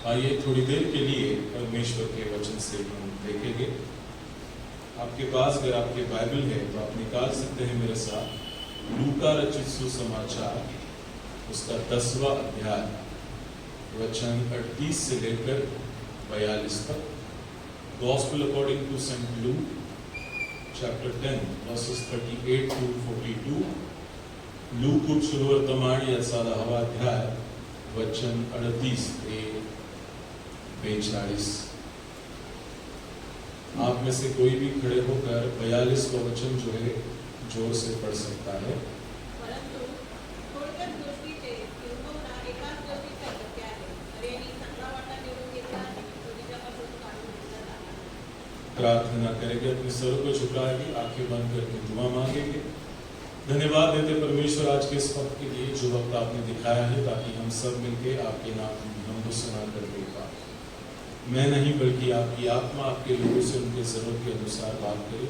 आइए थोड़ी देर के लिए परमेश्वर के वचन से हम देखेंगे। आपके पास अगर आपके बाइबल है तो आप निकाल सकते हैं मेरे साथ लूका रचित सुसमाचार उसका 10वां अध्याय वचन 38 से लेकर 42 तक। Gospel according to Saint Luke chapter 10 verses 38 to 42। Luke शुभवर्तमान याचा 10वां अध्याय वचन 38 से 42। आप में से कोई भी खड़े होकर 42 का वचन जो है जोर से पढ़ सकता है। प्रार्थना करेंगे, अपने सर को झुकाएंगे, आंखें बंद करके दुआ मांगेंगे। धन्यवाद देते परमेश्वर आज के इस वक्त के लिए जो वक्त आपने दिखाया है, ताकि हम सब मिलके आपके नाम हम सुना कर दे पाए। मैं नहीं बल्कि आपकी आत्मा आपके लोगों से उनके जरूरत के अनुसार बात करे।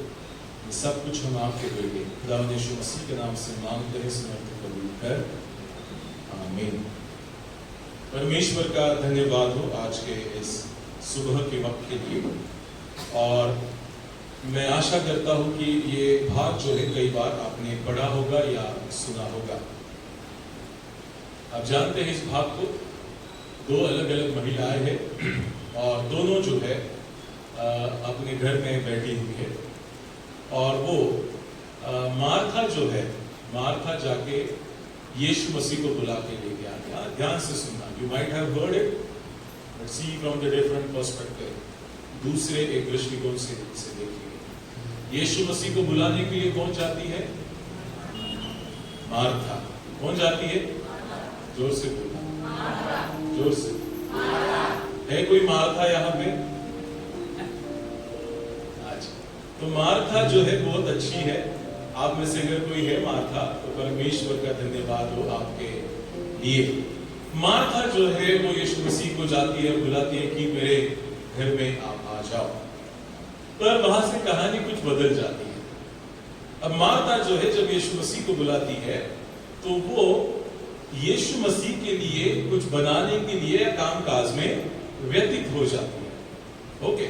ये सब कुछ हम आपके बेटे खुदावंद यीशु मसीह के नाम से मांगते हैं, समर्थ कबूल कर, आमीन। परमेश्वर का धन्यवाद हो आज के इस सुबह के वक्त के लिए। और मैं आशा करता हूं कि ये भाग जो है कई बार आपने पढ़ा होगा या सुना होगा। आप जानते हैं इस भाग को दो अलग अलग महिलाएं हैं और दोनों जो है अपने घर में बैठी हुई है। और वो मार्था जो है, मार्था जाके यीशु मसीह को बुला के लेके आ गया। ध्यान से सुनना, you might have heard it but see from the different perspective, दूसरे एक दृष्टिकोण से देखिए। यीशु मसीह को बुलाने के लिए कौन जाती है? मार्था। कौन जाती है? जोर से बोला, जोर से। है कोई मार्था यहाँ पे? आज तो मार्था जो है बहुत अच्छी है। आप में से अगर कोई है मार्था तो परमेश्वर का धन्यवाद हो आपके लिए। मार्था जो है वो यीशु मसीह को जाती है, बुलाती है कि मेरे घर में आप आ जाओ। पर वहां से कहानी कुछ बदल जाती है। अब मार्था जो है जब यीशु मसीह को बुलाती है तो वो यीशु मसीह के लिए कुछ बनाने के लिए कामकाज में व्यतीत हो जाती है। ओके,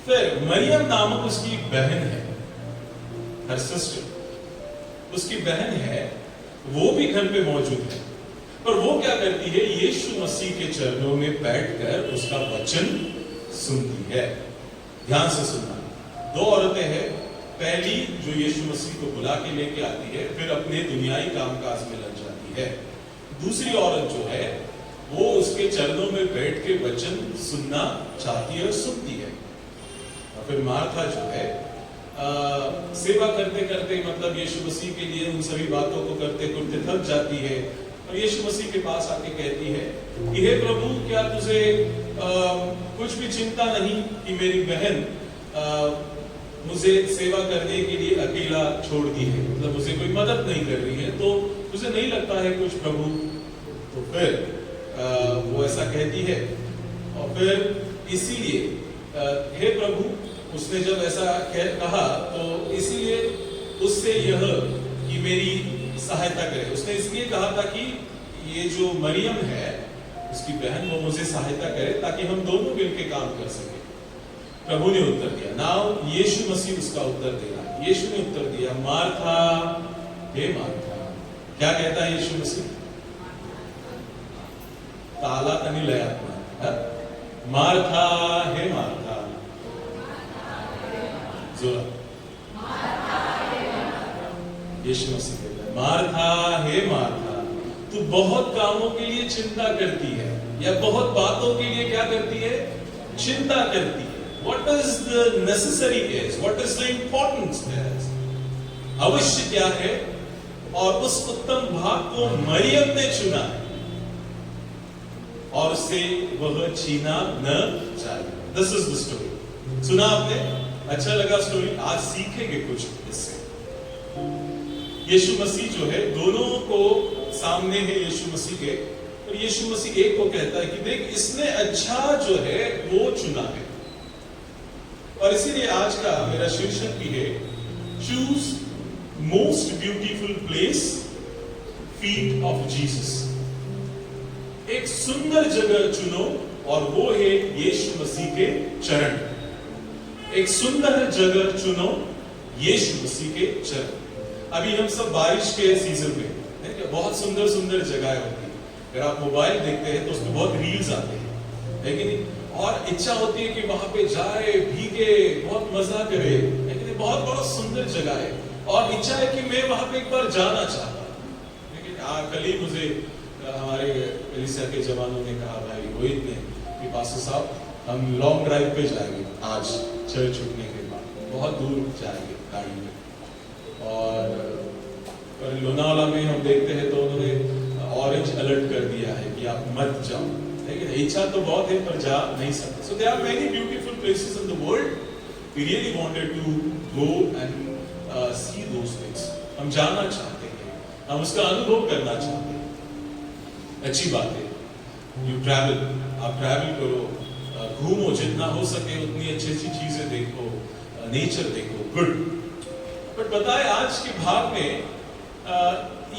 फिर मरियम नामक उसकी बहन है, हर सिस्टर, उसकी बहन है, वो भी घर पे मौजूद है। पर वो क्या करती है? यीशु मसीह के चरणों में बैठकर उसका वचन सुनती है। ध्यान से सुनना, दो औरतें हैं। पहली जो यीशु मसीह को बुला के लेके आती है, फिर अपने दुनियाई कामकाज में लग जाती है। दूसरी औरत जो है वो उसके चरणों में बैठ के वचन सुनना चाहती है और सुनती है। और फिर मार्था जो है सेवा करते करते, मतलब यीशु मसीह के लिए उन सभी बातों को करते करते थक जाती है और यीशु मसीह के पास आके कहती है कि हे प्रभु, क्या तुझे कुछ भी चिंता नहीं कि मेरी बहन मुझे सेवा करने के लिए अकेला छोड़ दी है, मतलब मुझे कोई मदद नहीं कर रही है, तो तुझे नहीं लगता है कुछ प्रभु? तो फिर वो ऐसा कहती है। और फिर इसीलिए हे प्रभु, उसने जब ऐसा कहा तो इसीलिए उससे यह कि मेरी सहायता करे। उसने इसलिए कहा था कि ये जो मरियम है उसकी बहन, वो मुझे सहायता करे ताकि हम दोनों मिलकर काम कर सके। प्रभु ने उत्तर दिया। नाउ यीशु मसीह उसका उत्तर दे रहा है। यीशु ने उत्तर दिया, मार्था हे मार्था। क्या कहता है यीशु मसीह? ताला तनी लया मार्था हे मार्था, जोरा। यीशु मसीह कहता है, मार्था हे मार्था, तू बहुत कामों के लिए चिंता करती है, या बहुत बातों के लिए क्या करती है? चिंता करती है। What is the necessary is? What is the importance is? अवश्य क्या है? और उस उत्तम भाग को मरियम ने चुना है और उसे वह छीना न जाए। This is the story. सुना आपने? अच्छा लगा स्टोरी? आज सीखेंगे कुछ इससे। यीशु मसीह जो है, दोनों को सामने है यीशु मसीह के, और यीशु मसीह एक को कहता है कि देख, इसने अच्छा जो है वो चुना है। और इसीलिए आज का मेरा शीर्षक भी है, choose most beautiful place, feet of Jesus. एक सुंदर जगह चुनो और वो है यीशु मसीह के चरण। एक सुंदर जगह चुनो, यीशु मसीह के चरण। अभी हम सब बारिश के सीजन में बहुत सुंदर सुंदर जगह होती है। अगर आप मोबाइल देखते हैं तो उसमें बहुत रील्स आते हैं, है कि नहीं? और इच्छा होती है कि वहां पे जाए, भीगे, बहुत मजा करे, है कि नहीं? बहुत बहुत सुंदर जगह है और इच्छा है कि मैं वहां पे एक बार जाना चाहता हूं। लेकिन कल ही मुझे हमारे एलिसा के जवानों ने कहा, भाई रोहित ने, कि पास्टर साहब हम लॉन्ग ड्राइव पे जाएंगे आज चर्च छूटने के बाद, बहुत दूर जाएंगे गाड़ी में। और लोनावाला में हम देखते हैं तो उन्होंने ऑरेंज अलर्ट कर दिया है कि आप मत जाओ, लेकिन इच्छा तो बहुत है पर जा नहीं सकते। So there are many beautiful places in the world, we really wanted to go and see those things. हम जाना चाहते हैं, हम उसका अनुभव करना चाहते हैं। अच्छी बात है, यू ट्रैवल, आप ट्रैवल करो, घूमो, जितना हो सके उतनी अच्छी अच्छी चीजें देखो, नेचर देखो, गुड। बट बताए आज के भाग में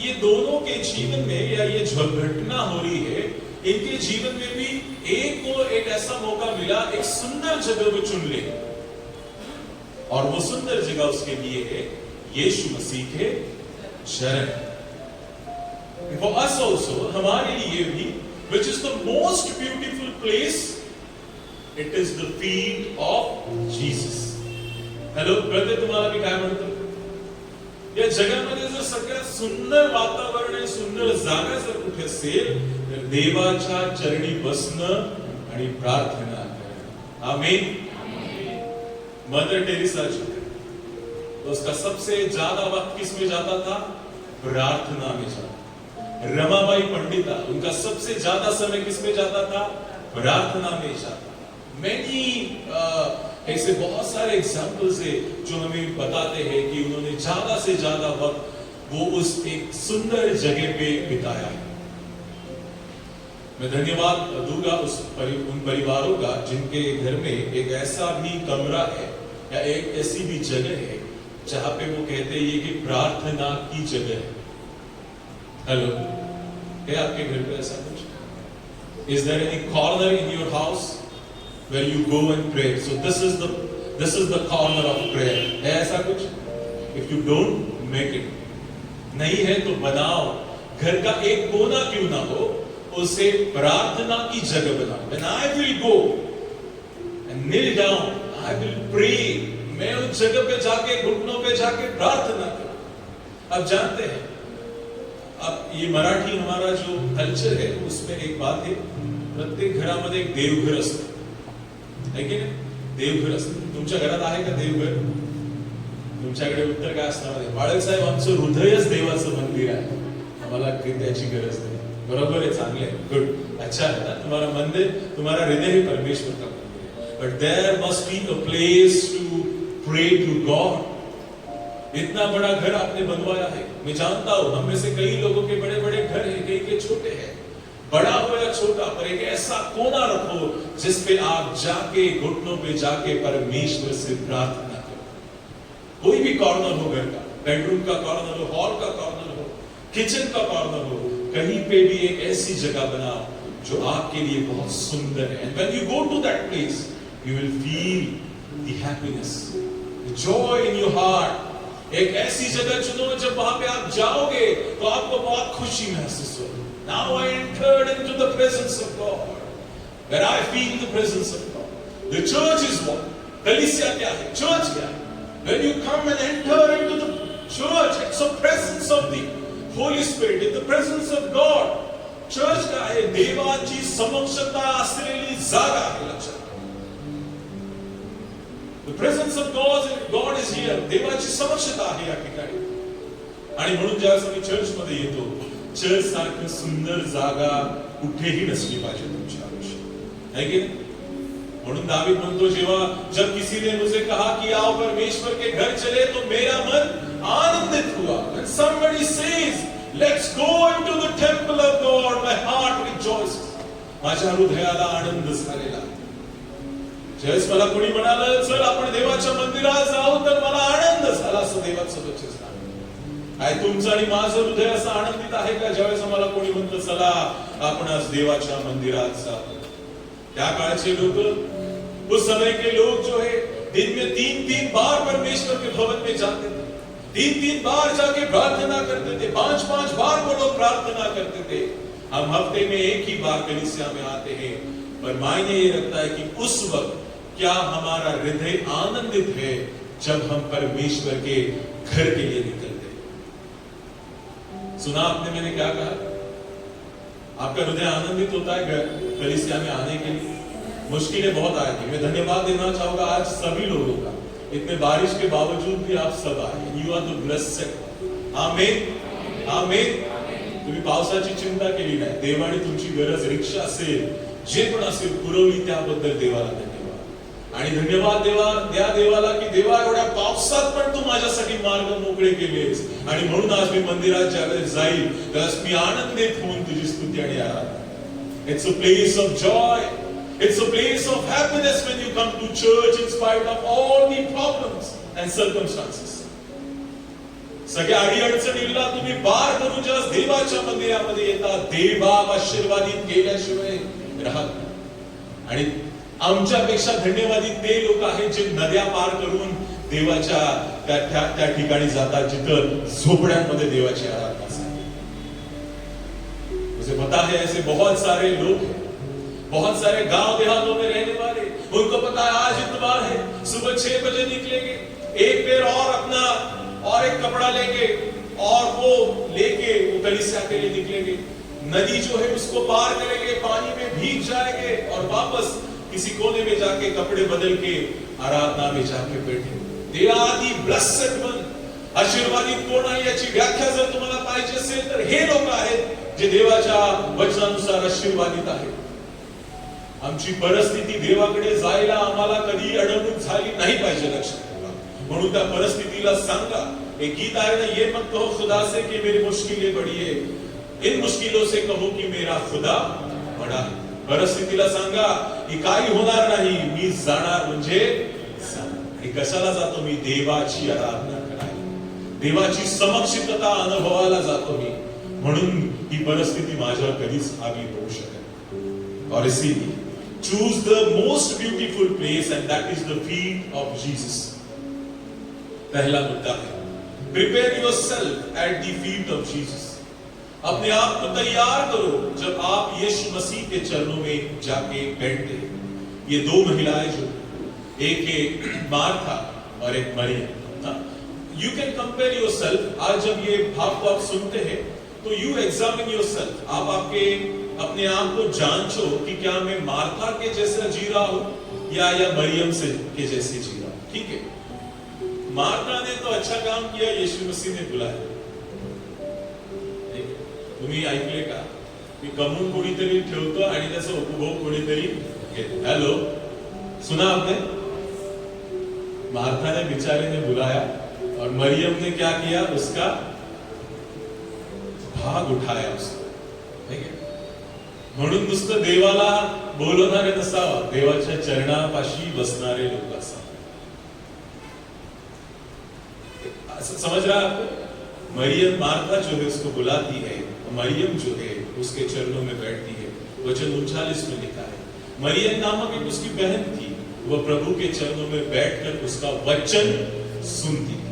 ये दोनों के जीवन में या ये जो घटना हो रही है, इनके जीवन में भी एक को एक ऐसा मौका मिला, एक सुंदर जगह वो चुन ले, और वो सुंदर जगह उसके लिए है यीशु मसीह के चरण। For us also, हमारे लिए भी, which is the most beautiful place, it is the feet of Jesus. Hello, brother, तुम्हाला मी काय म्हणतो? या जगामध्ये जर सगळ्यात सुंदर वातावरण आहे, सुंदर जागा जर कुठे असेल तर देवाच्या चरणी बसणं आणि प्रार्थना करणं। आमीन। मदर टेरेसा जी, तो उसका सबसे ज्यादा वक्त किस में जाता था? प्रार्थना में जाता। रमाबाई पंडिता, उनका सबसे ज्यादा समय किसमें जाता था? प्रार्थना में जाता। मैनी ऐसे बहुत सारे एग्जाम्पल्स है जो हमें बताते हैं कि उन्होंने ज्यादा से ज्यादा वक्त वो उस एक सुंदर जगह पे बिताया है। मैं धन्यवाद दूंगा उन परिवारों का जिनके घर में एक ऐसा भी कमरा है या एक ऐसी भी जगह है जहां पे वो कहते हैं कि प्रार्थना की जगह है। हेलो, है आपके घर पे ऐसा कुछ? Is there any corner in your house where you go and pray? So this is the corner of prayer. है ऐसा कुछ? If you don't, make it. नहीं है तो बनाओ। घर का एक कोना क्यों ना हो, उसे प्रार्थना की जगह बनाओ। When I will go and kneel down, I will pray. मैं उस जगह पे जाके, घुटनों पे जाके प्रार्थना करूं। अब जानते हैं, अब ये मराठी हमारा जो कल्चर है उसमें एक बात है, प्रत्येक घरामध्ये एक देवघर असतं, है की नाही? देवघर असतं। तुमच्या घरात आहे का देवघर? तुमच्याकडे उत्तर काय असणार आहे? बाळक साहेब, आमचं हृदयच देवाचं मंदिर आहे, आम्हाला त्याची गरज नाही। बरोबर है, चांगले, गुड, अच्छा है ना? तुम्हारा मंदिर, तुम्हारा हृदय ही परमेश्वर का मंदिर है। But there must be a place to pray to God. इतना बड़ा घर आपने बनवाया है, मैं जानता हूं हम में से कई लोगों के बड़े बड़े घर हैं, कई के छोटे हैं, बड़ा हो या छोटा, पर एक ऐसा कोना रखो जिस पे आप जाके, घुटनों पे जाके परमेश्वर से प्रार्थना करो। कोई भी कॉर्नर हो घर का, बेडरूम का कॉर्नर हो, हॉल का कॉर्नर हो, किचन का कॉर्नर हो, कहीं पे भी एक ऐसी जगह बनाओ जो आपके लिए बहुत सुंदर है। And when you go to that place, you will feel the happiness, the joy in your heart. एक ऐसी जगह चुनो जब वहां पे आप जाओगे तो आपको बहुत खुशी महसूस होगी। Now I entered into the presence of God, where I feel the presence of God. The church is what? कलीसिया क्या है? चर्च क्या है? When you come and enter into the church, it's the presence of the Holy Spirit, it's the presence of God. Church का है देवाची समक्षता असलेली जागा आहे, लक्षात. The presence of God is here. देवाची समक्षता आहे या ठिकाणी. आणि म्हणून ज्यावेळेस आम्ही चर्च मध्ये येतो, चर्च सारखी सुंदर जागा कुठेही नसली पाहिजे तुमच्या आयुष्यात, है की नहीं? म्हणून दावीद म्हणतो, जेव्हा जब किसी ने मुझे कहा कि आओ परमेश्वर के घर चले तो मेरा मन आनंदित हुआ. When somebody says let's go into the temple of God, my heart rejoices. माझ्या हृदयाला आनंद झालेला. ज्यावेळेस मला कोणी म्हणालं चल आपण देवाच्या मंदिरात जाऊ तर मला आनंद झाला, असं देवाचं वचन सांगतं. काय तुमचं आणि माझं हृदय असं आनंदित आहे का ज्यावेळेस आम्हाला कोणी म्हणतं चला आपण आज देवाच्या मंदिरात जाऊ? त्या काळचे लोग, उस समय के लोग जो है दिन में 3-3 बार परमेश्वर के भवन में जाते थे, 3-3 बार जाके प्रार्थना करते थे, 5-5 बार वो लोग प्रार्थना करते थे। हम हफ्ते में एक ही बार कलीसिया में आते हैं, पर मायने ये रखता है कि उस वक्त क्या हमारा हृदय आनंदित है जब हम परमेश्वर के घर के लिए निकलते हैं। सुना आपने मैंने क्या कहा? आपका हृदय आनंदित होता है घर कलीसिया में आने के लिए? मुश्किलें बहुत आएगी। मैं धन्यवाद देना चाहूंगा आज सभी लोगों का, इतने बारिश के बावजूद भी आप सब आए। You are the blessed. Amen, amen. तुम्ही पावसाची चिंता केली नाही, देवाने तुमची गरज रिक्षा असेल, जे पण असेल पुरवली, त्याबद्दल देवाला धन्यवाद। आणि धन्यवाद द्या देवाला की देवा एवढ्या पावसात पण तू माझ्यासाठी मार्ग मोकळे केलेस, आणि म्हणून आज मी मंदिरात ज्यावेळेस जाईल त्यावेळेस मी आनंदित होऊन तुझी स्तुती आणि आराधना। It's a place of joy, it's a place of happiness when you come to church in spite of all the problems and circumstances. सगळ्या अडीअडचणीला तुम्ही पार करून जेव्हा देवाच्या मंदिरामध्ये येता, देवा आशीर्वादित केल्याशिवाय राहत नाही। आणि आमच्यापेक्षा धन्यवादित ते लोक आहेत जे नद्या पार करून देवाच्या त्या ठिकाणी जातात जिथं झोपड्यांमध्ये देवाची आराधना असते। मुझे पता है ऐसे बहुत सारे लोग हैं, बहुत सारे गांव देहातों में रहने वाले, उनको पता है आज इतवार है, सुबह 6 बजे निकलेंगे, एक पैर और अपना और एक कपड़ा लेंगे और वो लेके वो कलीसिया के लिए निकलेंगे। नदी जो है उसको पार करेंगे, पानी में भीग जाएंगे और वापस किसी कोने में जाके कपड़े बदल के आराधना में जाके बैठे। They are the blessed one. आशीर्वादित कोण आहे याची व्याख्या जर तुम्हाला पाहिजे असेल तर हे लोक आहेत जे देवाच्या वचनानुसार आशीर्वादित आहेत। आमची परिस्थिती देवाकडे जायला आम्हाला कधी अडवणूक झाली नाही पाहिजे, लक्षात ठेवा। म्हणून त्या परिस्थितीला सांगा, एक गीत आहे ना, ये मत कहो खुदा से कि मेरी मुश्किलें बड़ी है, इन मुश्किलों से कहो कि मेरा खुदा बड़ा है। परिस्थितीला सांगा की काही होणार नाही, मी जाणार म्हणजे जाणार। कशाला जातो मी? देवाची आराधना करायला, देवाची समक्षितता अनुभवायला जातो मी, म्हणून ही परिस्थिती माझ्यावर कधीच हावी होऊ शकत। और इसीलिए choose the most beautiful place and that is the feet of Jesus। पहला मुद्दा है prepare yourself at the feet of Jesus। अपने आप को तैयार करो जब आप यीशु मसीह के चरणों में जाके बैठते। ये दो महिलाएं जो, एक है मार्था और एक Maryam. You can compare yourself। आज जब ये भाव को आप सुनते हैं तो you examine yourself। आप अपने आप को जांचो कि क्या मैं मार्था के जैसा जी रहा हूं या मरियम से के जैसे जी रहा हूं। ठीक है, मार्था ने तो अच्छा काम किया, यीशु मसीह ने बुलाया। तुम्ही ऐकले का की कमवून कोणीतरी ठेवतो आणि त्याचा उपभोग कोणीतरी घेतो? हेलो, सुना आपने? मार्था ने बेचारे ने बुलाया और मरियम ने क्या किया? उसका भाग उठाया उसको। ठीक है, म्हणून नुसतं देवाला बोलवणारे नसावा, देवाच्या चरणापाशी बसणारे लोक असावे। समझ रहा है आपको? मरियम, मार्था जो है उसको बुलाती है, मरियम जो है उसके चरणों में बैठती है। वचन 39 में लिखा है, मरियम नामक एक उसकी बहन थी, वह प्रभु के चरणों में बैठकर उसका वचन सुनती थी।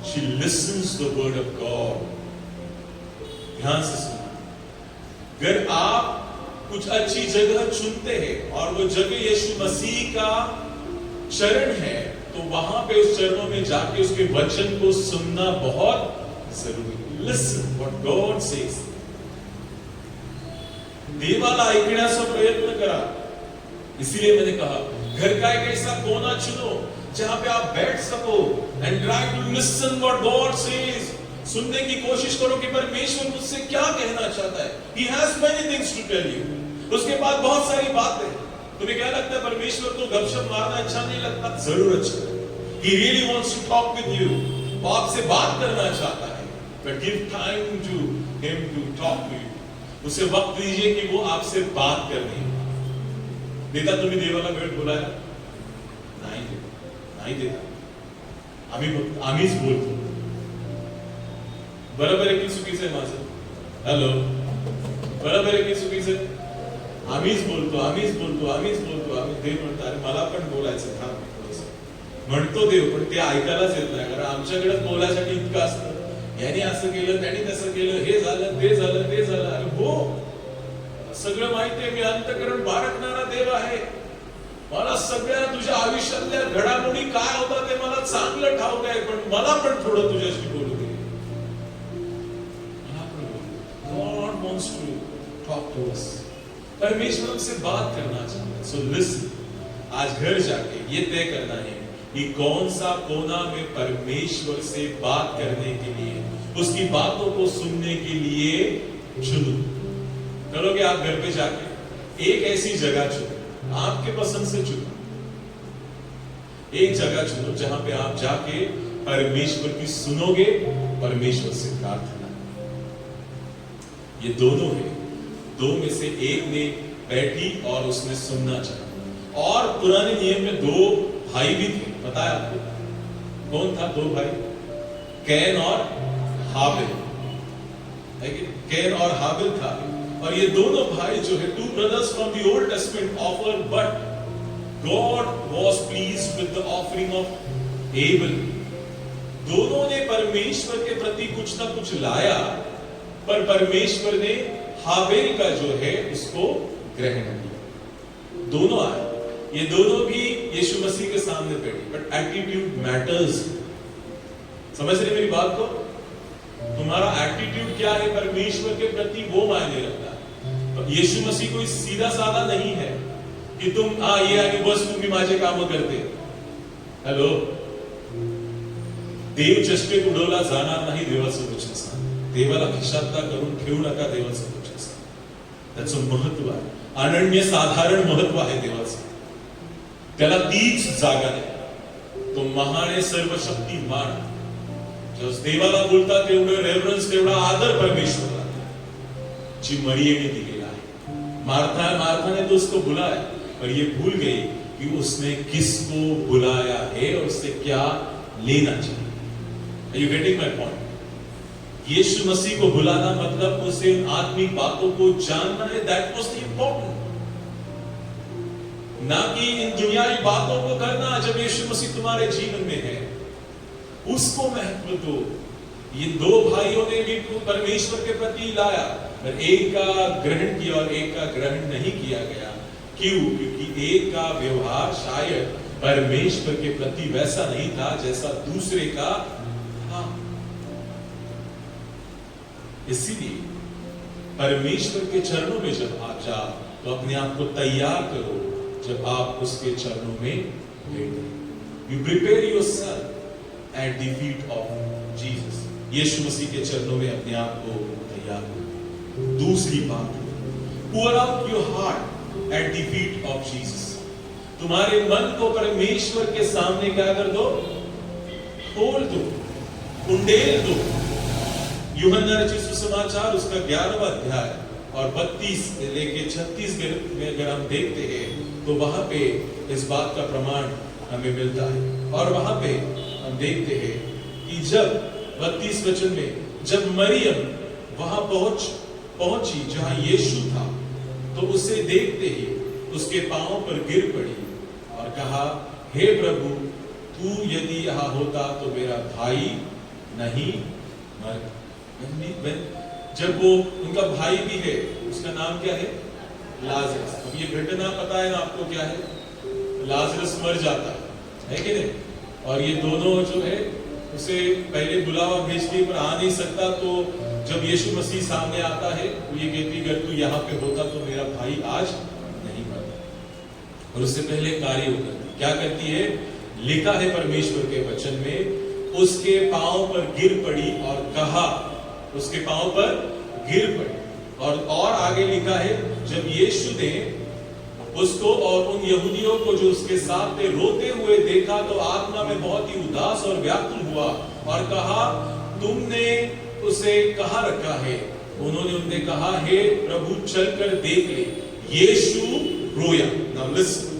She listens the word of God। ध्यान से सुनना। अगर आप कुछ अच्छी जगह चुनते हैं और वो जगह यीशु मसीह का चरण है, तो वहां पे उस चरणों में जाके उसके वचन को सुनना बहुत जरूरी। Listen what God says। देवाला ऐकण्याचा प्रयत्न करा। इसीलिए मैंने कहा घर का एक ऐसा कोना चुनो जहां पे आप बैठ सको and try to listen what God says। सुनने की कोशिश करो कि परमेश्वर मुझसे क्या कहना चाहता है। He has many things to tell you। उसके बाद बहुत सारी बातें। तुम्हें क्या लगता है परमेश्वर को गपशप मारना अच्छा नहीं लगता? जरूर अच्छा है। He really wants to talk with you। वो आपसे बात करना चाहता है। But give time to him to talk to you। उसे वक्त दीजिए कि वो आपसे बात करनी है। देता तुम्ही देवाला वेळ बोलायला? नाही देता। आम्हीच बोलतो। बरोबर आहे की चुकीचं आहे माझं? हॅलो, बरोबर आहे की चुकीचं आहे? आम्हीच बोलतो आम्ही देव म्हणतो अरे मला पण बोलायचं थांब थोडंसं म्हणतो देव, पण ते ऐकायलाच येत नाही, कारण आमच्याकडे बोलायसाठी इतकं असतं, याने असं केलं त्याने तसं केलं, हे झालं ते झालं ते झालं. अरे हो, सगळं माहितीये, मी अंतःकरण बाळगणारा देव आहे, मला सगळ्या तुझ्या आयुष्यातल्या घडामोडी काय होता ते मला चांगलं ठाऊक आहे, पण मला पण थोडं तुझ्याशी बोलू दे. God wants to talk to us. परमेश्वर हमसे बात करना चाहता है. So listen. आज घर जाके ये तय करना है कि कौन सा कोना में परमेश्वर से बात करने के लिए, उसकी बातों को सुनने के लिए चुनो. करोगे आप घर पे जाके एक ऐसी जगह चुनो, आपके पसंद से चुनो, एक जगह चुनो जहां पे आप जाके परमेश्वर की सुनोगे, परमेश्वर से प्रार्थना. ये दोनों है, दो में से एक ने बैठी और उसने सुनना चाहा. और पुराने नियम में दो भाई भी थे, पता है आपको कौन था? दो भाई, कैन और हाबिल. कैन और हाबिल था, और ये दोनों भाई जो है, two brothers from the old testament offer, but God was pleased with the offering of able. दोनों ने परमेश्वर के प्रति कुछ ना कुछ लाया, पर परमेश्वर ने हाबिल का जो है उसको ग्रहण किया. दोनों आए, ये दोनों भी यीशु मसीह के सामने बैठे, बट एटीट्यूड मैटर्स. समझ रहे मेरी बात को? तुम्हारा एटीट्यूड क्या है परमेश्वर के प्रति, वो मायने रखता है. यीशु मसीह कोई सीधा साधा नहीं है कि तुम ये आगे बस तुम्ही माझे काम करते. हॅलो, देव चष्टे उडवला जाणार नाही देवाचं वचन सांग. देवाला खिशातला करून ठेवू नका देवाचं वचन सांग. त्याचं महत्व आहे, अनन्य साधारण महत्व आहे देवाचं. त्याला तीच जागा नाही. तो महान आहे, सर्वशक्तिमान. जस देवाला बोलता तेवढं रेव्हरन्स, तेवढा आदर परमेश्वरला जी मरियम ने दिलेला आहे. मार्था ने तो उसको बुलाया, पर ये भूल गई कि उसने किसको बुलाया है और उससे क्या लेना चाहिए. Are you getting my point? यीशु मसीह को बुलाना मतलब उसे उन आत्मिक बातों को जानना है. That was the important. ना कि इन दुनियावी बातों को करना. जब यीशु मसीह तुम्हारे जीवन में है, उसको महत्व दो. ये दो भाइयों ने भी परमेश्वर के प्रति लाया, पर एक का ग्रहण किया और एक का ग्रहण नहीं किया गया. क्यों? क्योंकि एक का व्यवहार शायद परमेश्वर के प्रति वैसा नहीं था जैसा दूसरे का था. इसीलिए परमेश्वर के चरणों में जब आप जाओ तो अपने आप को तैयार करो जब आप उसके चरणों में बैठे. You prepare yourself at the feet of Jesus. यीशु मसीह के चरणों में अपने आप को तैयार करो. दूसरी बात, pour out your heart at the feet of Jesus. तुम्हारे मन को परमेश्वर के सामने क्या कर दो? खोल दो, उंडेल दो. यूहन्ना रचित सुसमाचार उसका 11वां अध्याय और 32 से लेके 36 में अगर हम देखते हैं तो वहां पे इस बात का प्रमाण हमें मिलता है. और वहां पे हम देखते हैं कि जब 32 वचन में जब मरियम वहां पहुंची जहां यीशु था, तो उसे देखते ही उसके पांव पर गिर पड़ी और कहा, हे प्रभु, तू यदि यहाँ होता तो मेरा भाई नहीं मरता. जब वो उनका भाई भी है, उसका नाम क्या है? लाजरस. अब ये घटना पता है ना आपको क्या है? लाजरस मर जाता है कि नहीं? और ये दोनों जो है उसे पहले बुलावा भेजती, पर आ नहीं सकता. तो जब यीशु मसीह सामने आता है तो ये कहती, अगर तू यहाँ पे होता तो मेरा भाई आज नहीं मरता. और उससे पहले कार्य वो करती, क्या करती है? लिखा है परमेश्वर के वचन में, उसके पांव पर गिर पड़ी और कहा, उसके पांव पर गिर पड़ी. और आगे लिखा है, जब यीशु ने उसको और उन यहूदियों को जो उसके साथ थे रोते हुए देखा तो आत्मा में बहुत ही उदास और व्याकुल हुआ और कहा, तुमने उसे कहाँ रखा है? उन्होंने उनसे कहा, हे प्रभु, चलकर देख ले. यीशु रोया. नाउ लिसन,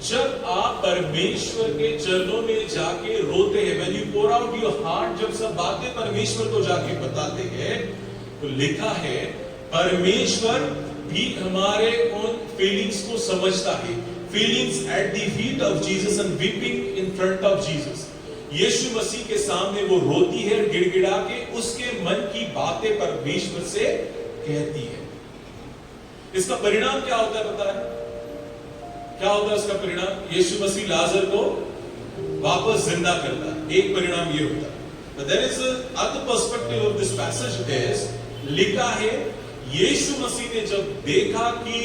जब आप परमेश्वर के चरणों में जाके रोते हैं, when you pour out your heart, जब सब बातें परमेश्वर को जाके बताते हैं, तो लिखा है परमेश्वर भी हमारे उन फीलिंग्स को समझता है। Feelings at the feet of Jesus and weeping in front of Jesus. यीशु मसीह के सामने वो रोती है, गिड़गिड़ा के उसके मन की बातें परमेश्वर से कहती है। इसका परिणाम क्या होता है पता है? क्या होता है इसका परिणाम? यीशु मसीह लाजर को वापस जिंदा करता है। एक परिणाम ये होता है। But there is a other perspective of this passage is, लिखा है यीशु मसीह ने जब देखा कि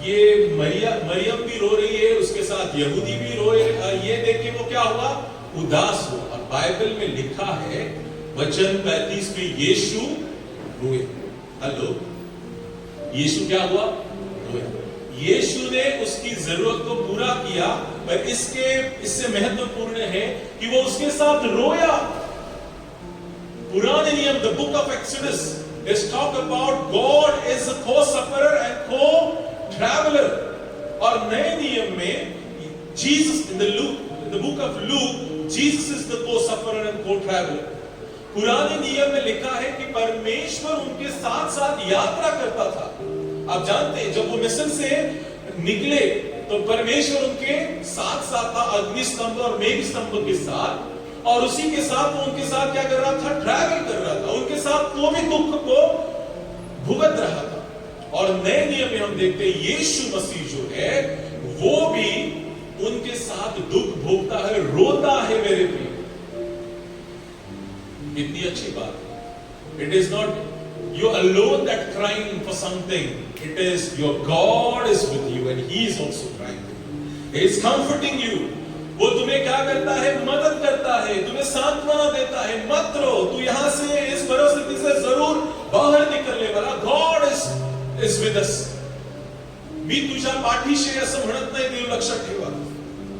ये मरियम भी रो रही है, उसके साथ यहूदी भी रोए, ये देख के वो क्या हुआ? उदास हुआ। और बाइबल में लिखा है वचन 35 में यीशु रोए। हेलो, यीशु क्या हुआ? रोए। यीशु ने उसकी जरूरत को पूरा किया, पर इससे महत्वपूर्ण है कि वो उसके साथ रोया। पुराने नियम, the book of Exodus is talk about God is a co-sufferer and co-traveler। और नए नियम में Jesus in the book of Luke, Jesus is the co-sufferer and co-traveler। पुराने नियम में लिखा है कि परमेश्वर उनके साथ साथ यात्रा करता था। आप जानते हैं जब वो मिस्र से निकले तो परमेश्वर उनके साथ साथ था, अग्नि स्तंभ और मेघ स्तंभ के साथ, और उसी के साथ वो उनके साथ क्या कर रहा था? ट्रैवल कर रहा था। उनके साथ वो भी दुख को भुगत रहा था। और नए नियम में हम देखते हैं यीशु मसीह जो है वो भी उनके साथ दुख भोगता है, रोता है मेरे प्रिय। इतनी अच्छी बात। It is not you alone that crying for something. It is your God is with you and He is also crying with you. He is comforting you. वो तुम्हें क्या करता है? मदद करता है, तुम्हें सांत्वना देता है। मत रो, तू यहां से इस परिस्थिति से जरूर बाहर निकलने वाला। God is with us. मी तुझ्या पाठीशी असं म्हणत नाही, देव लक्षात ठेवा।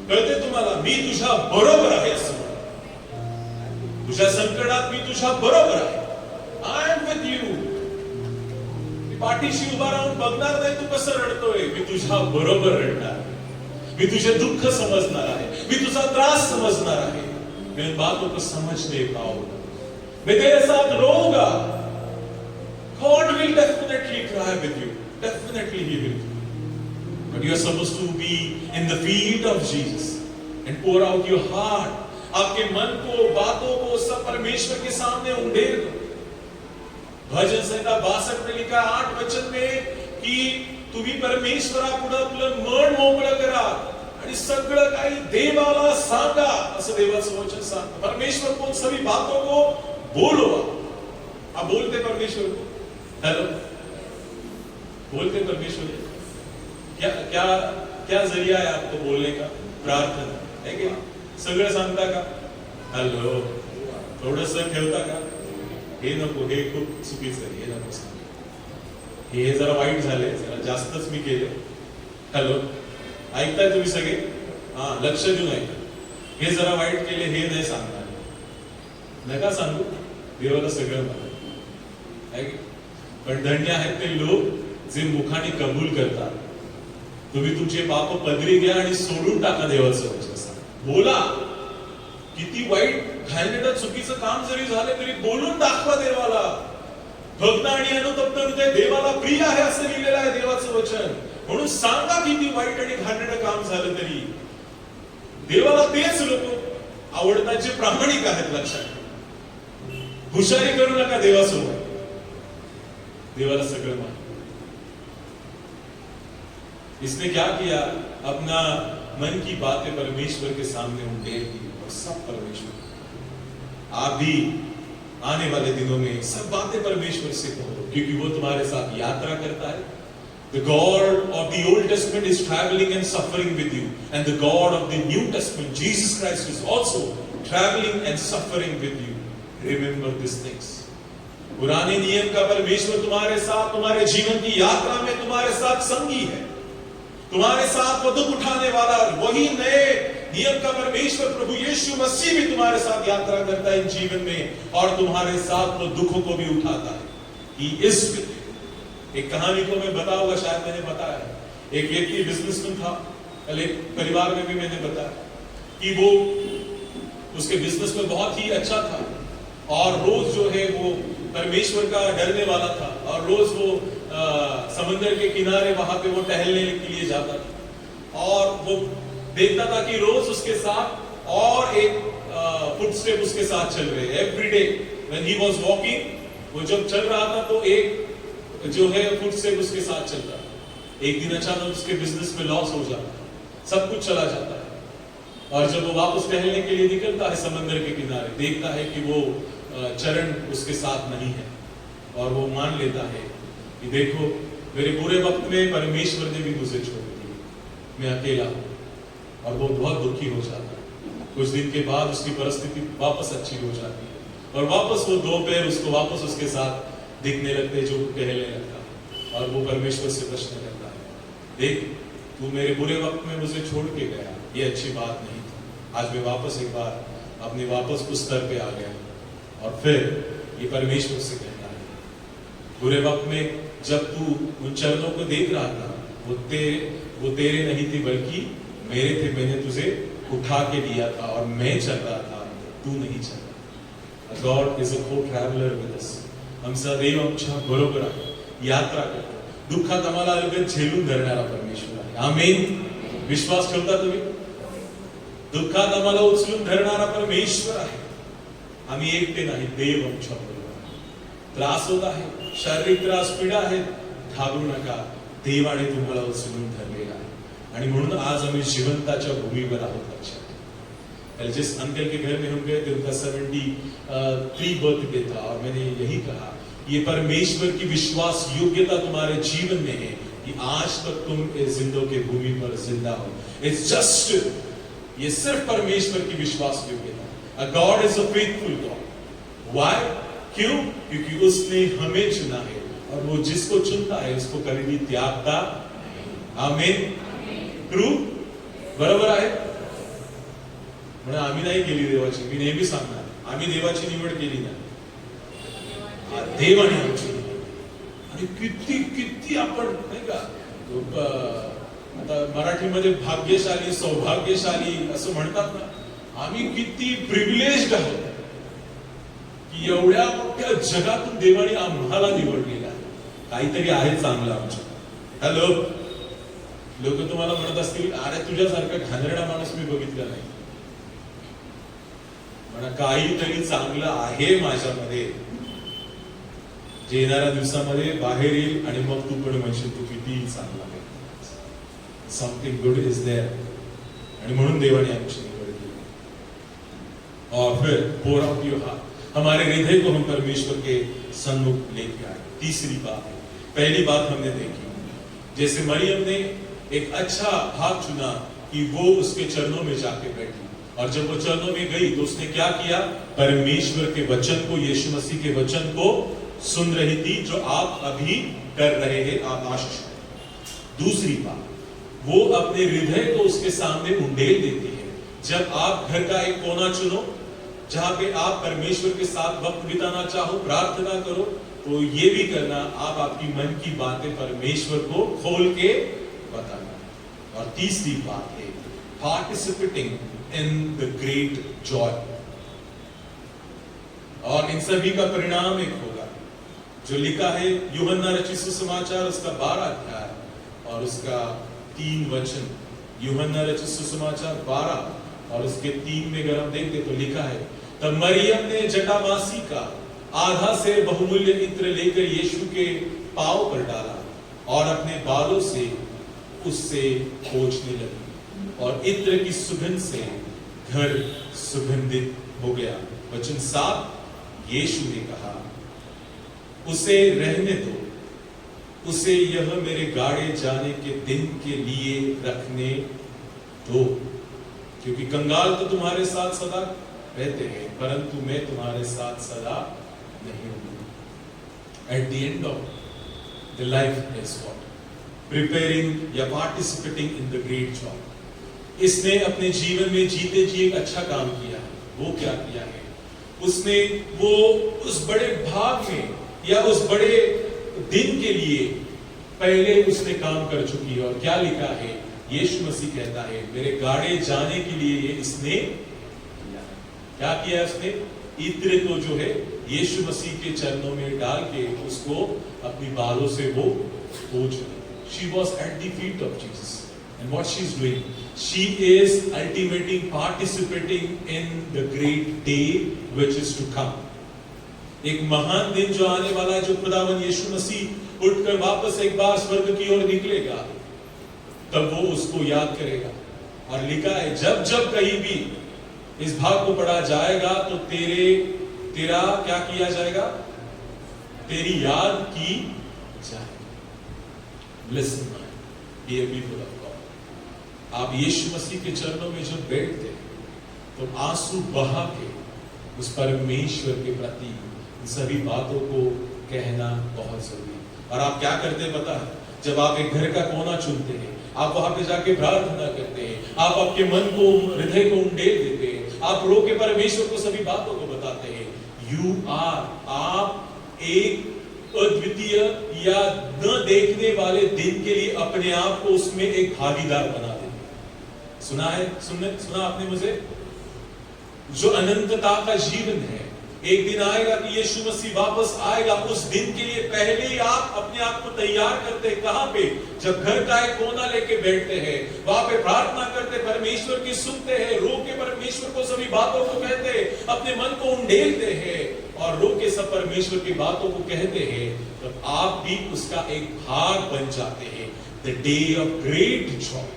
कळते तुम्हाला? मी तुझ्या बरोबर आहे असं म्हणतो। तुझ्या संकटात मी तुझ्या बरोबर आहे। I am with you. मी पाठीशी उभा राहून बघणार नाही तू कसं रडतोय, मी तुझ्या बरोबर रडणार। मैं तुझे दुख समझना है, मैं तुझा त्रास समझना है, मैं इन बातों को समझने पाऊंगा, मैं तेरे साथ रोऊंगा। God will definitely cry with you, definitely He will, but you are supposed to be in the feet of Jesus and pour out your heart। आपके मन को, बातों को सब परमेश्वर के सामने उंडेल दो। भजन संहिता 62 में लिखा 8 वचन में कि तुम्ही परमेश्वरा पुढे आपलं मन मोकळं करा आणि सगळं काही देवाला सांगा, असं देवाचं वचन सांगतं। परमेश्वर को सभी बातों को बोलो। आप बोलते परमेश्वर को? हेलो, बोलते परमेश्वर को? क्या क्या क्या जरिया है आपको बोलने का? प्रार्थना है क्या? सगळं सांगता का? हेलो, थोडंसं ठेवता का? हे नको, हे खूप चुकीचं आहे, हे नको सांग, हे जरा वाईट झाले, जरा जास्तच मी केले। हॅलो, ऐकताय तुम्ही सगळे? हा, लक्ष देऊन ऐका। हे जरा वाईट केले, हे नाही सांगणार, नका सांगू, देवाला सगळं माहिती आहे। पण धन्य आहेत ते लोक जे मुखाने कबूल करतात। तुम्ही तुमचे पाप पदरी घ्या आणि सोडून टाका देवाचं वचन सांगा। बोला, किती वाईट घाणेरडं चुकीचं काम जरी झाले तरी बोलून दाखवा देवाला। भक्त आणि अनुतप्त हृदय देवाला प्रिय आहे असं लिहिलेलं आहे देवाचं वचन। म्हणून सांगा किती वाईट आणि घाणेरडं काम झालं तरी देवाला तेच लोक आवडतात जे प्रामाणिक आहेत। लक्षात, हुशारी करू नका देवासमोर, देवाला सगळं माहिती। इसने क्या किया? अपना मन की बातें परमेश्वर के सामने उंडेल दी और सब परमेश्वर। आप भी आने वाले दिनों में सब बातें परमेश्वर से कहो, क्योंकि वो तुम्हारे साथ यात्रा करता है। The God of the Old Testament is traveling and suffering with you, and the God of the New Testament, Jesus Christ, is also traveling and suffering with you. Remember these things. पुराने नियम का परमेश्वर तुम्हारे साथ, तुम्हारे जीवन की यात्रा में तुम्हारे साथ संगी है, तुम्हारे साथ वो दुख उठाने वाला। वही नए नियम का परमेश्वर प्रभु यीशु मसीह भी तुम्हारे साथ यात्रा करता है जीवन में, और तुम्हारे साथ वो दुखों को भी उठाता है। He is with you। एक कहानी को मैं बताऊंगा, शायद मैंने बताया। एक व्यक्ति बिजनेसमैन था, एक परिवार में भी मैंने बताया कि वो उसके बिजनेस में बहुत ही अच्छा था, और रोज जो है वो परमेश्वर का डरने वाला था, और रोज वो समंदर के किनारे वहां पे वो टहलने के लिए जाता था और वो देखता था कि रोज उसके साथ और एक फुटस्टेप उसके साथ चल रहे every day when he was walking. वो जब चल रहा था तो एक जो है फुटस्टेप उसके साथ चलता था। एक दिन अचानक उसके बिजनेस में लॉस हो जाता है, सब कुछ चला जाता है और जब वो वापस टहलने के लिए निकलता है समंदर के किनारे, देखता है कि वो चरण उसके साथ नहीं है और वो मान लेता है कि देखो मेरे बुरे वक्त में परमेश्वर ने भी मुझे छोड़ दिया, मैं अकेला हूं। और वो बहुत दुखी हो जाता है। कुछ दिन के बाद उसकी परिस्थिति वापस अच्छी हो जाती है और वापस वो दो पैर उसको वापस उसके साथ दिखने लगते, जो टहलने लगता और वो परमेश्वर से प्रश्न करता है, देख तू मेरे बुरे वक्त में मुझे छोड़ के गया, ये अच्छी बात नहीं थी। आज मैं वापस एक बार अपने वापस उस स्तर पे आ गया। और फिर ये परमेश्वर से कहता है, बुरे वक्त में जब तू उन चरणों को देख रहा था वो तेरे नहीं थे बल्कि मेरे थे, मैंने तुझे उठा के लिया था और मैं चल रहा था, तू नहीं चल रहा। God is a co-traveler with us. हम सदैव आमच्या बरोबर आहे, यात्रा करतो। दुःखात आम्हाला अलगद झेलून धरणारा परमेश्वर आहे। आमेन। विश्वास ठेवता तुम्ही? दुःखात आम्हाला उचलून धरणारा परमेश्वर आहे। आम्ही एकटे नाही, देव आमच्या बरोबर आहे। त्रास होत आहे, शारीरिक त्रास, पीडा आहेत, घाबरू नका, देवाने तुम्हाला उचलून धरलेला आहे। आणि म्हणून आज आम्ही जिवंताच्या भूमीवर आहोत। जिस अंकल के घर में हम गए थे उनका 73 बर्थडे था और मैंने यही कहा, ये परमेश्वर की विश्वास योग्यता तुम्हारे जीवन में है कि आज तक तुम इस जिंदों के भूमि पर जिंदा हो। इट्स जस्ट, ये सिर्फ परमेश्वर की विश्वास योग्यता। God is a faithful God. Why? क्यों? क्योंकि उसने हमें चुना है और वो जिसको चुनता है उसको कभी भी त्यागता। आमीन। ट्रू? बरोबर आहे? म्हणजे आम्ही नाही केली देवाची, मी नेहमी सांगणार आम्ही देवाची निवड केली नाही, देवाने आमची। आणि किती किती आपण नाही का आता मराठीमध्ये भाग्यशाली सौभाग्यशाली असं म्हणतात ना, आम्ही किती प्रिव्हिलेज्ड आहोत की एवढ्या मोठ्या जगातून देवाने आम्हाला निवडलेलं आहे। काहीतरी आहे चांगलं आमच्या। हॅलो, लोक तुम्हाला म्हणत असतील, अरे तुझ्यासारखा घाणेरडा माणूस मी बघितला नाही। म्हणा काहीतरी चांगलं आहे माझ्यामध्ये, जे येणाऱ्या दिवसामध्ये बाहेर येईल आणि मग तू पण म्हणशील तू किती चांगला आहे। Something good is there. आणि म्हणून देवाने आमची निवड केली। और फिर pour out your heart, हमारे हृदय को हम परमेश्वर के सन्मुख लेके आए। तीसरी बात है, पहली बात हमने देखी, जैसे मरियम ने एक अच्छा भाग चुना कि वो उसके चरणों में जाके बैठी, और जब वो चरणों में गई तो उसने क्या किया? परमेश्वर के वचन को, यीशु मसीह के वचन को सुन रही थी, जो आप अभी कर रहे हैं, आप आशीष करें। दूसरी बात, वो अपने हृदय को उसके सामने उंडेल देती है। जब आप घर का एक कोना चुनो जहां पे आप परमेश्वर के साथ वक्त बिताना चाहो, प्रार्थना करो, तो ये भी करना, आप आपकी मन की बातें परमेश्वर को खोल के बताना। और तीसरी बात है participating in the great Joy. और इन सभी का परिणाम एक होगा जो लिखा है यूहन्ना रचित सुसमाचार उसका 12 अध्याय और उसका 3 वचन। यूहन्ना रचित सुसमाचार 12 और उसके 3 में अगर हम देखते तो लिखा है, तब मरियम ने जटामासी का आधा से बहुमूल्य इत्र लेकर यीशु के पांव पर डाला और अपने बालों से उससे पोंछने लगी और इत्र की सुगंध से घर सुगंधित हो गया। वचन 7, यीशु ने कहा, उसे रहने दो, उसे यह मेरे गाड़े जाने के दिन के लिए रखने दो, क्योंकि कंगाल तो तुम्हारे साथ सदा रहते हैं, परंतु मैं तुम्हारे साथ सदा नहीं हूं। At the end of the life is what? Preparing या participating in the great joy. इसने अपने जीवन में जीते जी एक अच्छा काम किया है। वो क्या किया है? उसने वो उस बड़े भाग में या उस बड़े दिन के लिए पहले उसने काम कर चुकी है। और क्या लिखा है? यीशु मसीह कहता है, मेरे गाड़े जाने के लिए ये इसने किया है। क्या किया उसने? इत्र को जो है यीशु मसीह के चरणों में डाल के उसको अपनी बालों से वो पोंछ रही। She was at the feet of Jesus, and what she's doing, she is ultimately participating in the great day which is to come. एक महान दिन जो आने वाला है, जो खुदावन यीशु मसीह उठकर वापस एक बार स्वर्ग की ओर निकलेगा, तब वो उसको याद करेगा। और लिखा है जब जब कहीं भी इस भाग को पढ़ा जाएगा तो तेरा क्या किया जाएगा, तेरी याद की जाएगी। Listen, dear people of God, आप यीशु मसीह के चरणों में जब बैठते हैं तो आंसू बहा के उस परमेश्वर के प्रति इन सभी बातों को कहना बहुत जरूरी है। और आप क्या करते हैं पता है, जब आप एक घर का कोना चुनते हैं, आप वहां पे जाके प्रार्थना करते हैं, आप आपके मन को, हृदय को उंडेल देते हैं, आप रो के परमेश्वर को सभी बातों को बताते हैं। आप एक अद्वितीय या न देखने वाले दिन के लिए अपने आप को उसमें एक भागीदार बना देते हैं। सुना आपने मुझे? जो अनंतता का जीवन है, एक दिन आएगा कि यीशु मसीह वापस आएगा। उस दिन के लिए पहले ही आप अपने आप को तैयार करते हैं। कहां पे? जब घर का एक कोना लेके बैठते हैं, वहां पे प्रार्थना करते, परमेश्वर की सुनते हैं, रो के परमेश्वर को सभी बातों को कहते हैं, अपने मन को उंडेलते हैं और रो के सब परमेश्वर की बातों को कहते हैं, तब आप भी उसका एक भाग बन जाते हैं। The day of great Joy,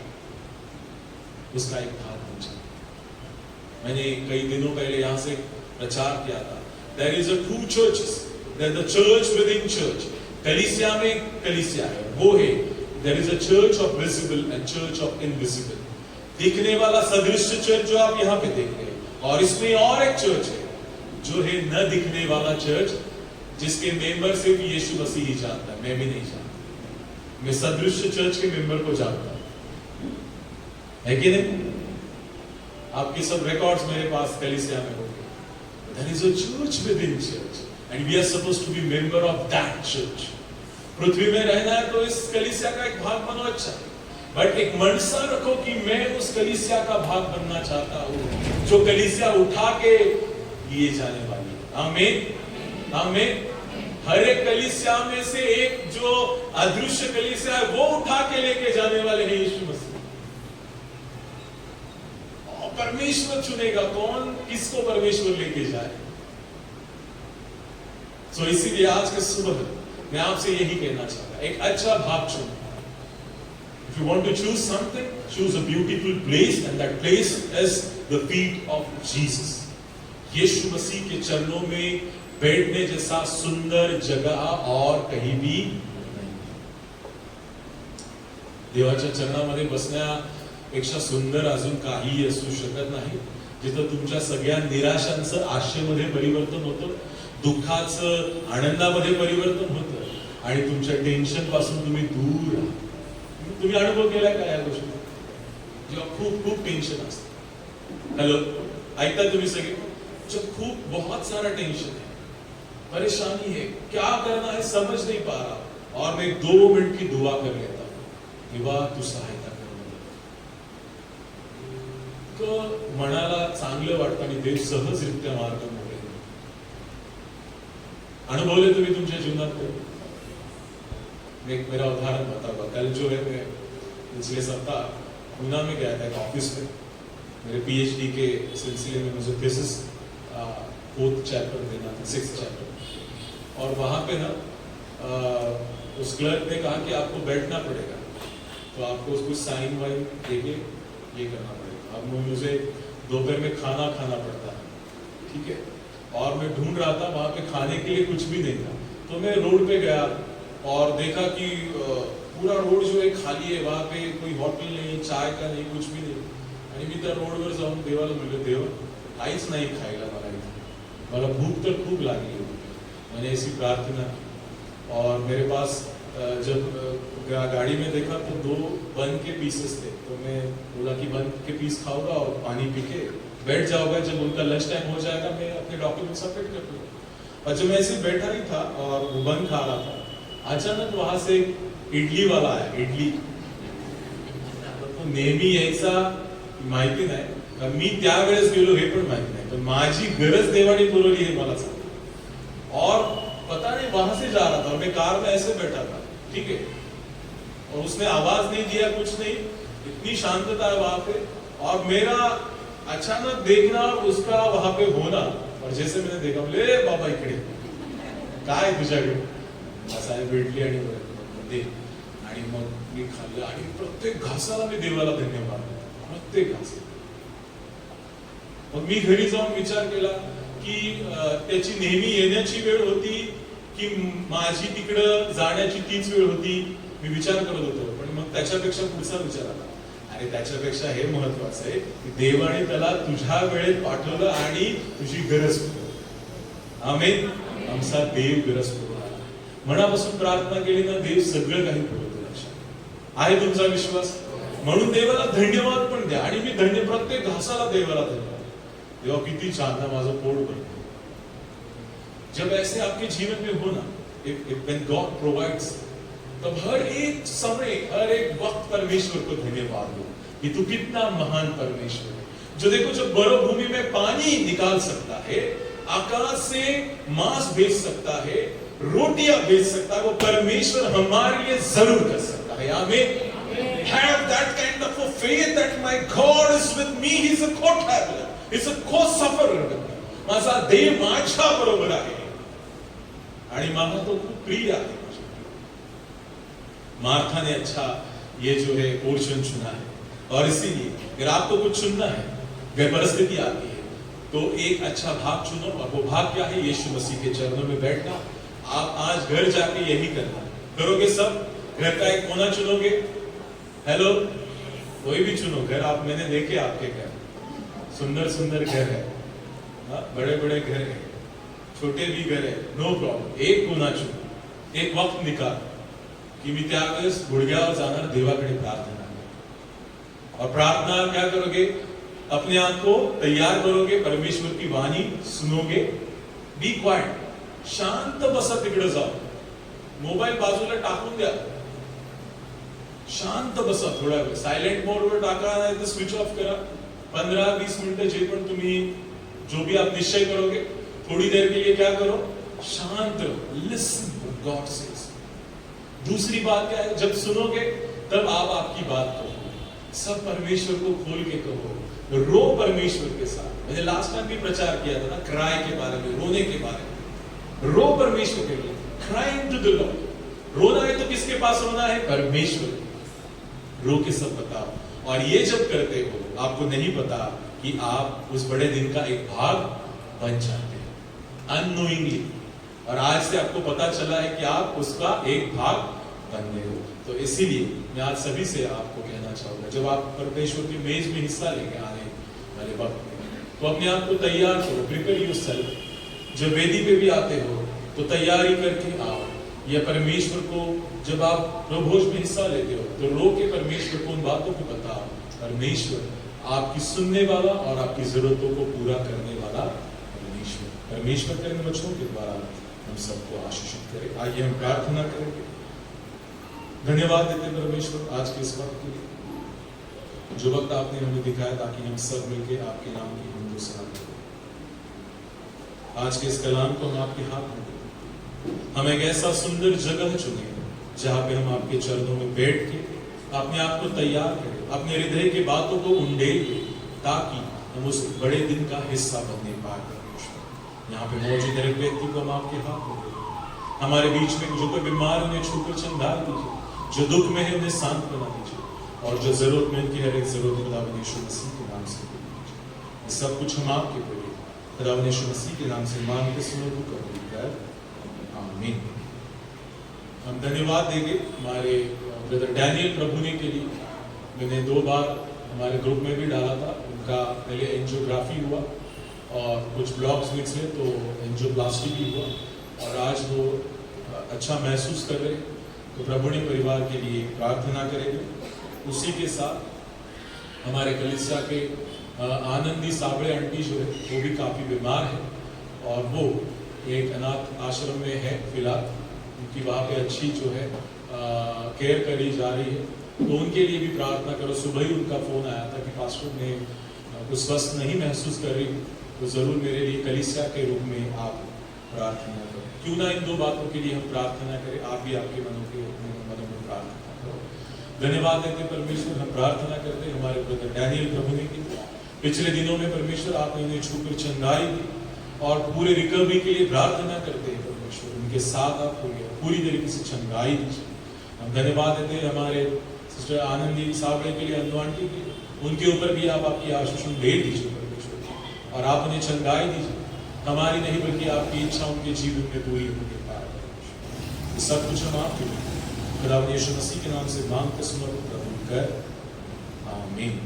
उसका एक भाग बन जाते हैं। मैंने कई दिनों पहले यहां से प्रचार किया था, there is a two churches, there is a church within church। कलीसिया में कलीसिया है, वो है there is a church of visible and church of invisible। दिखने वाला सदृश्य चर्च जो आप यहाँ पे देख रहे हैं, और इसमें और एक चर्च है जो है न दिखने वाला चर्च, जिसके मेंबर सिर्फ यीशु मसीह ही जानता है, मैं भी नहीं जानता। मैं सदृश्य चर्च के मेंबर को जानता हूं, है कि नहीं? आपके सब रिकॉर्ड्स मेरे पास कलीसिया में होंगे। There is a church within church, and we are supposed to be member of that church। पृथ्वी में रहना है तो इस कलीसिया का एक भाग बनो, अच्छा है, बट एक मनसा रखो कि मैं उस कलीसिया का भाग बनना चाहता हूँ जो कलीसिया उठा के लिए जाने वाली है। आमीन, आमीन। हर एक कलीसिया में से एक जो अदृश्य कलीसिया है वो उठा के लेके जाने वाले हैं यीशु मसीह। परमेश्वर चुनेगा कौन किसको परमेश्वर लेके जाए। सो इसीलिए आज के सुबह मैं आपसे यही कहना चाहता, एक अच्छा भाग चुनो। If you want to choose something, choose a beautiful place, and that place is the feet of Jesus। यीशु मसीह के चरणों में बैठने जैसा सुंदर जगह और कहीं भी नहीं। देवाच्या चरणामध्ये बसण्यापेक्षा सुंदर अजून काही असू शकत नाही, जिथं तुमच्या सगळ्या निराशांचं आशेमध्ये परिवर्तन होतं, दुःखाचं आनंदामध्ये परिवर्तन होतं आणि तुमच्या टेन्शन पासून तुम्ही दूर राहता। तुम्ही अनुभव केलाय का या गोष्टी? जेव्हा खूप खूप टेन्शन असतं, हॅलो ऐकता तुम्ही सगळे, जब खूप बहुत सारा टेंशन है, परेशानी है, क्या करना है समझ नहीं पा रहा, और मैं 2 मिनट की दुआ कर लेता हूं कि वाह तू सहायता कर, तो मनाला चांगलं वाटतं आणि देव सहजरित्या मार्ग मोकळे। अनुभवले तुम्ही तुमच्या जीवनात? मैं एक मेरा उदाहरण बताऊंगा। कल जो है मैं पिछले सप्ताह पूना में गया था ऑफिस में, मेरे पीएचडी के सिलसिले में मुझे थीसिस 4th चैप्टर देना था, 6th चैप्टर, और वहाँ पे ना उस क्लर्क ने कहा कि आपको बैठना पड़ेगा, तो आपको कुछ साइन वाइन देके ये करना पड़ेगा। अब मुझे दोपहर में खाना खाना पड़ता है, ठीक है, और मैं ढूंढ रहा था वहाँ पे खाने के लिए कुछ भी नहीं था, तो मैं रोड पे गया और देखा कि पूरा रोड जो है खाली है, वहाँ पे कोई हॉटेल नहीं, चाय का नहीं, कुछ भी नहीं, आणि मी त्या रोडवर जाऊन देवाला म्हणलं, देव काहीच नाही खायला मला इथे, मला भूक तर खूप लागली होती। मैंने ऐसी प्रार्थना, और मेरे पास जब गाड़ी में देखा तो 2 बन के पीसेस थे, तो मैं बोला कि बन के पीस खाऊंगा और पानी पी के बैठ जाऊंगा, जब उनका लंच टाइम हो जाएगा मैं अपने डॉक्यूमेंट सबमिट कर दूंगा। और जब मैं ऐसे बैठा ही था और वो बन खा रहा था, अचानक वहां से इडली वाला आया, इडली, तो नेहमी यायचा माहिती नाही, मी त्यावेळेस गेलो हे पण माहिती नाही, पण माझी गरज देवाने पुरवली है मला सांग. और पता नहीं वहां से जा रहा था और मैं कार में ऐसे बैठा था, ठीक है, और उसने आवाज नहीं दिया, कुछ नहीं, इतनी शांतता है वहां पे. और मेरा अचानक देखना उसका वहां पे होना, और जैसे मैंने देखा बोले बाबा इकडे काय तुझ्याकडे, असं आहे भेटली आणि दे. आणि मग मी खाल्लं आणि प्रत्येक घासाला मी देवाला धन्यवाद, प्रत्येक घास. मग मी घरी जाऊन विचार केला की त्याची नेहमी येण्याची वेळ होती की माझी तिकडं जाण्याची तीच वेळ होती. मी विचार करत होतो, पण मग त्याच्यापेक्षा पुढचा विचार आला, अरे त्याच्यापेक्षा हे महत्वाचं आहे की देवाने त्याला तुझ्या वेळेत पाठवलं आणि तुझी गरज पुरवली. आमेन. आमचा देव गरज पुरवला. मनापासून प्रार्थना केली ना, देव सगळं काही पुरवतो. लक्षात आहे तुमचा विश्वास? म्हणून देवाला धन्यवाद पण द्या. आणि मी प्रत्येक घासाला देवाला धन्यवाद. देवा किती छान ना, माझं पोट भरतं. जब ऐसे आपके जीवन में हो ना, when God provides, तब हर एक समय, हर एक वक्त परमेश्वर को धन्यवाद दो कि तू कितना महान परमेश्वर है, जो देखो जो मरुभूमि में पानी निकाल सकता है, आकाश से मांस भेज सकता है, रोटियां भेज सकता है, वो परमेश्वर हमारे लिए जरूर कर सकता है. आमीन. Have that kind of a faith that my God is with me. He's a co-traveler. He's a co-sufferer. माझा देव माझ्या बरोबर आहे आणि मला तो खूप प्रिय आहे. मार्था ने अच्छा ये जो है पोर्शन चुना है. और इसीलिए अगर आपको कुछ चुनना है, अगर परिस्थिति आती है, तो एक अच्छा भाग चुनो. और वो भाग क्या है? यीशु मसीह के चरणों में बैठना. आप आज घर जाके यही करना. करोगे सब? घर का एक कोना चुनोगे. हेलो, कोई भी चुनो घर. आप मैंने देखे आपके घर, सुंदर सुंदर घर है, बड़े बड़े घर है, छोटे भी घर है, नो प्रॉब्लेम. एक कोना चुनो, एक वक्त निकाल की मी त्यावेळेस गुडघ्यावर जाणार, देवाकडे प्रार्थना. और प्रार्थना क्या करोगे? अपने आप को तैयार करोगे, परमेश्वर की वाणी सुनोगे. Be quiet. शांत बसा तिकडे जाओ. मोबाईल बाजूला टाकून द्या. शांत बसा थोडा वेळ. सायलेंट मोड वर टाका, नाही तर स्विच ऑफ करा. 15-20 मिनिटं जे पण तुम्ही जो भी आप निश्चय करोगे, थोड़ी देर के लिए क्या करो? शांत रहो. Listen what God says. दूसरी बात क्या है? जब सुनोगे तब आप आपकी बात कहो. सब परमेश्वर को खोल के कहो. रो परमेश्वर के साथ. मैंने लास्ट टाइम भी प्रचार किया था ना, क्राई के बारे में, रोने के बारे में. रो परमेश्वर के लिए. Crying to the Lord. रोना है तो किसके पास रोना है? परमेश्वर. रो के सब बताओ. और ये जब करते हो, आपको नहीं पता कि आप उस बड़े दिन का एक भाग बन जाते हैं अननोइंगली. और आज से आपको पता चला है कि आप उसका एक भाग बन गए हो. तो इसीलिए मैं आज सभी से आपको कहना चाहूंगा, जब आप परमेश्वर की मेज में हिस्सा लेके आने वाले वक्त में, तो अपने आप को तैयार करो. Prepare yourself. जब वेदी पे भी आते हो तो तैयारी करके आओ. या परमेश्वर को जब आप प्रभोज में हिस्सा लेते हो तो रो के परमेश्वर को उन बातों को बताओ. परमेश्वर आपकी सुनने वाला और आपकी जरूरतों को पूरा करने वाला परमेश्वर. परमेश्वर के वचनों के द्वारा हम सबको आशीषित करे. आइए हम प्रार्थना करेंगे. धन्यवाद देते परमेश्वर आज के इस वक्त के लिए, जो वक्त आपने हमें दिखाया, ताकि हम सब मिलकर आपके नाम की हम घोषणा करें. आज के इस कलाम को हम आपके हाथ में, हम एक ऐसा सुंदर जगह चुने जहां पे हम आपके चरणों में बैठ के अपने आप को तैयार करें, अपने हृदय की बातों को उंडेल, ताकि हम उस बड़े दिन का हिस्सा बनने पाए. यहाँ पे मौजूद हर एक व्यक्ति को हम आपके हाथ में दें. हमारे बीच में जो कोई बीमार, उन्हें छूकर चंगाल दीजिए. जो दुख में है उन्हें शांत बना दीजिए. और जो जरूरत में उनकी हर एक जरूरत खुदावंद यीशु मसीह के नाम से पूरी कीजिए. सब कुछ हम आपके प्रभु खुदावंद यीशु मसीह के नाम से मांगते सुनो कबूल कर. आमीन. हम धन्यवाद देंगे हमारे ब्रदर डैनियल प्रभुने के लिए. मैंने 2 बार हमारे ग्रुप में भी डाला था. उनका पहले एंजियोग्राफी हुआ और कुछ ब्लॉक्स निकले तो एंजियोप्लास्टी भी हुआ, और आज वो अच्छा महसूस कर रहे. तो प्रभु ने परिवार के लिए प्रार्थना करेंगे. उसी के साथ हमारे कलीसिया के आनंदी साबड़े आंटी जो है वो भी काफ़ी बीमार है, और वो एक अनाथ आश्रम में है फिलहाल. उनकी वहाँ पे अच्छी जो है केयर करी जा रही है. तो उनके लिए भी प्रार्थना करो. सुबह ही उनका फोन आया था कि पास्टर ने कुछ स्वस्थ नहीं महसूस कर रही, तो जरूर मेरे लिए कलीसिया के रूप में आप प्रार्थना करो। क्यों ना इन दो बातों के लिए हम प्रार्थना करें, आप भी आपके मनों में प्रार्थना करो। धन्यवाद देते परमेश्वर, हम प्रार्थना करते हमारे ब्रदर डैनियल प्रभु ने की। पिछले दिनों में परमेश्वर आपने इन्हें छूकर चंगाई दी और पूरे रिकवरी के लिए प्रार्थना करते हैं परमेश्वर, उनके साथ आप होइए, पूरी तरीके से चंगाई दीजिए। हम धन्यवाद देते हैं हमारे सिस्टर आनंदी सावड़े के लिए, अनु आंटी के लिए, उनके ऊपर भी आप आपकी आशीष भेज दीजिए परमेश्वर, और आप उन्हें चंगाई दीजिए। हमारी नहीं बल्कि आपकी इच्छा उनके जीवन में पूरी होने पाए। सब कुछ हम आपके खुदा यीशु मसीह के नाम से मांगते समर्पित कर, आमीन।